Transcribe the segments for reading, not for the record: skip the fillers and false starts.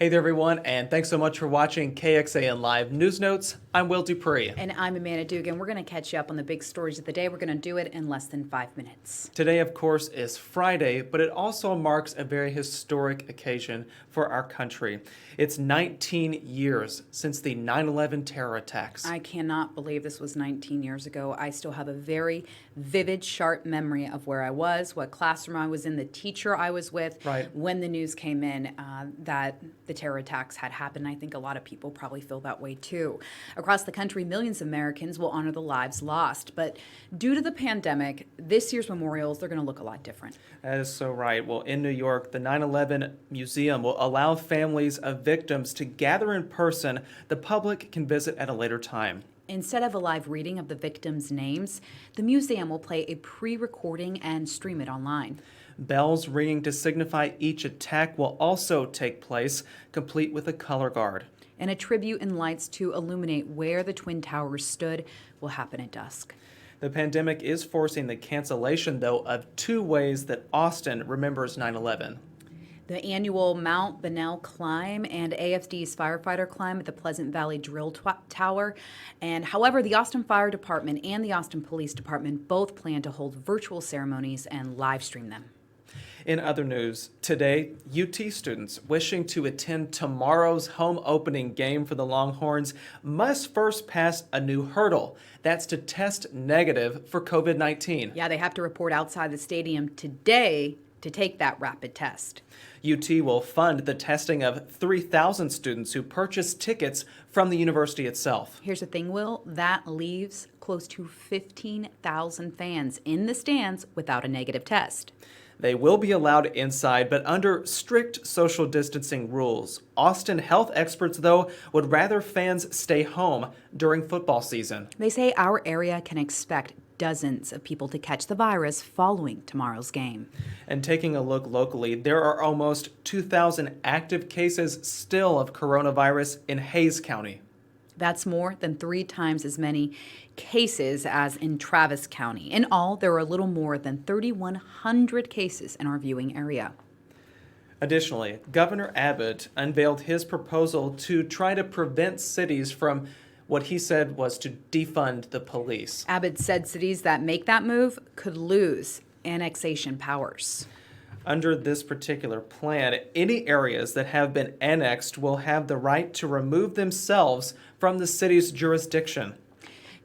Hey there, everyone, and thanks so much for watching KXAN Live News Notes. I'm Will DuPree. And I'm Amanda Dugan. We're going to catch you up on the big stories of the day. We're going to do it in less than 5 minutes. Today, of course, is Friday, but it also marks a very historic occasion for our country. It's 19 years since the 9/11 terror attacks. I cannot believe this was 19 years ago. I still have a very vivid, sharp memory of where I was, what classroom I was in, the teacher I was with, when the news came in that the terror attacks had happened. I think a lot of people probably feel that way too. Across the country, millions of Americans will honor the lives lost. But due to the pandemic, this year's memorials, they're going to look a lot different. That is so right. Well, in New York, the 9/11 Museum will allow families of victims to gather in person. The public can visit at a later time. Instead of a live reading of the victims' names, the museum will play a pre-recording and stream it online. Bells ringing to signify each attack will also take place, complete with a color guard. And a tribute and lights to illuminate where the Twin Towers stood will happen at dusk. The pandemic is forcing the cancellation, though, of 2 ways that Austin remembers 9/11. The annual Mount Bonnell climb and AFD's firefighter climb at the Pleasant Valley Drill Tower. And however, the Austin Fire Department and the Austin Police Department both plan to hold virtual ceremonies and live stream them. In other news, today, UT students wishing to attend tomorrow's home opening game for the Longhorns must first pass a new hurdle. That's to test negative for COVID-19. Yeah, they have to report outside the stadium today to take that rapid test. UT will fund the testing of 3,000 students who purchase tickets from the university itself. Here's the thing, Will, that leaves close to 15,000 fans in the stands without a negative test. They will be allowed inside, but under strict social distancing rules. Austin health experts, though, would rather fans stay home during football season. They say our area can expect dozens of people to catch the virus following tomorrow's game. And taking a look locally, there are almost 2,000 active cases still of coronavirus in Hayes County. That's more than 3 times as many cases as in Travis County. In all, there are a little more than 3,100 cases in our viewing area. Additionally, Governor Abbott unveiled his proposal to try to prevent cities from what he said was to defund the police. Abbott said cities that make that move could lose annexation powers. Under this particular plan, any areas that have been annexed will have the right to remove themselves from the city's jurisdiction.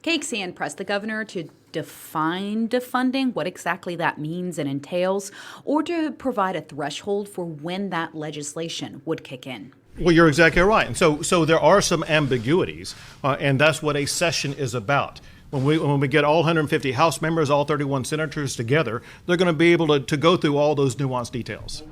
KXAN pressed the governor to define defunding, what exactly that means and entails, or to provide a threshold for when that legislation would kick in. Well, you're exactly right. And so there are some ambiguities, and that's what a session is about. When we get all 150 House members, all 31 senators together, they're going to be able to go through all those nuanced details.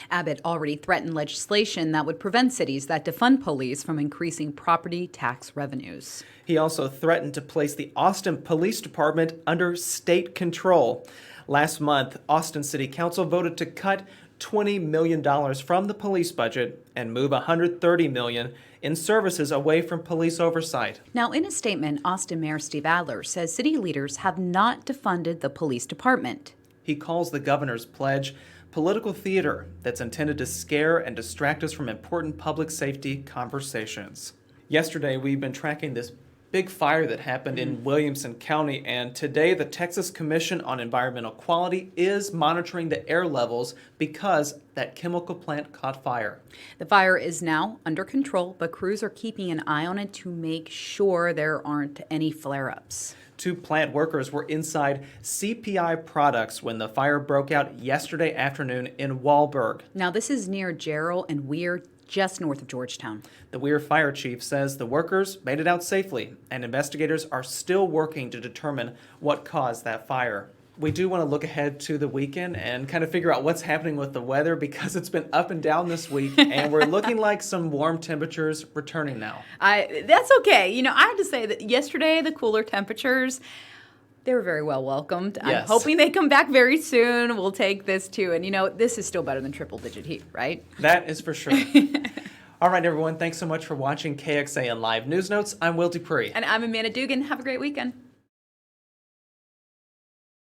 Abbott already threatened legislation that would prevent cities that defund police from increasing property tax revenues. He also threatened to place the Austin Police Department under state control. Last month, Austin City Council voted to cut $20 million from the police budget and move $130 million in services away from police oversight. Now, in a statement, Austin Mayor Steve Adler says city leaders have not defunded the police department. He calls the governor's pledge political theater that's intended to scare and distract us from important public safety conversations. Yesterday, we've been tracking this big fire that happened in Williamson County, and today the Texas Commission on Environmental Quality is monitoring the air levels because that chemical plant caught fire. The fire is now under control, but crews are keeping an eye on it to make sure there aren't any flare-ups. 2 plant workers were inside CPI products when the fire broke out yesterday afternoon in Wahlberg. Now, this is near Jarrell and Weir, just north of Georgetown. The Weir fire chief says the workers made it out safely, and investigators are still working to determine what caused that fire. We do want to look ahead to the weekend and kind of figure out what's happening with the weather because it's been up and down this week, and we're looking like some warm temperatures returning now. That's okay. You know, I have to say that yesterday, the cooler temperatures, they were very well welcomed. Yes. I'm hoping they come back very soon. We'll take this too. And, you know, this is still better than triple-digit heat, right? That is for sure. All right, everyone. Thanks so much for watching KXAN Live News Notes. I'm Will DuPree. And I'm Amanda Dugan. Have a great weekend.